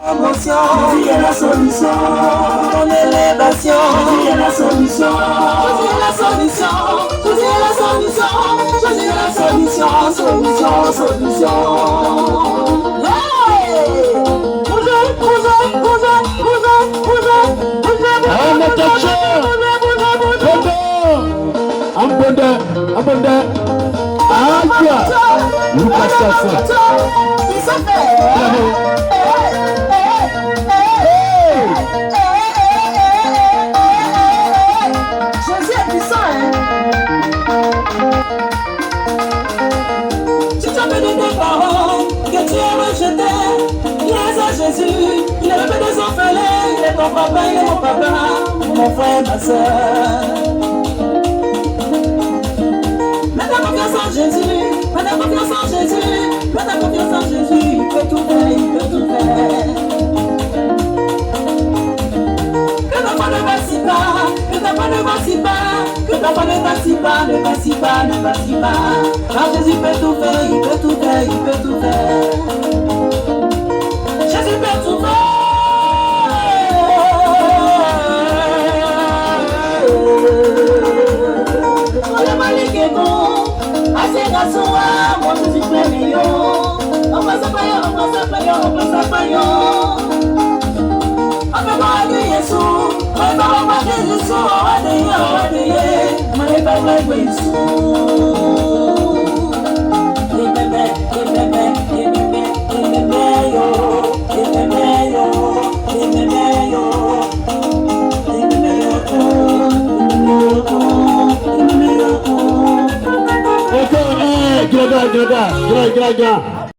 promotion, Jésus est la solution. Ton élévation, Jésus est la solution. Jésus est la solution, Jésus est la solution, Jésus est la solution, solution. Abonda. Lucas Sassa. Jésus est puissant, hein? Tu t'as donné tes paroles que tu es rejeté. Il est à Jésus, il est le père des orphelins, il est ton papa, il est mon papa, mon frère, ma soeur. Mets ta confiance en Jésus, mets ta confiance en Jésus, mets ta confiance en Jésus, il peut tout faire, il peut tout faire. Que ta foi ne vacille pas, que ta foi ne vacille pas, que ta foi ne vacille pas, ne vacille pas, ne vacille pas. Car Jésus peut tout faire, il peut tout faire, il peut tout faire. Jésus peut tout faire. Le Malik est bon, assez grâce à moi, Jésus fait meilleur. On passe à payer, on passe à payer, on passe à payer. On peut pas aller Yesu, on peut pas aller Yesu, on va aller, on va pas aller Yesu. Gila.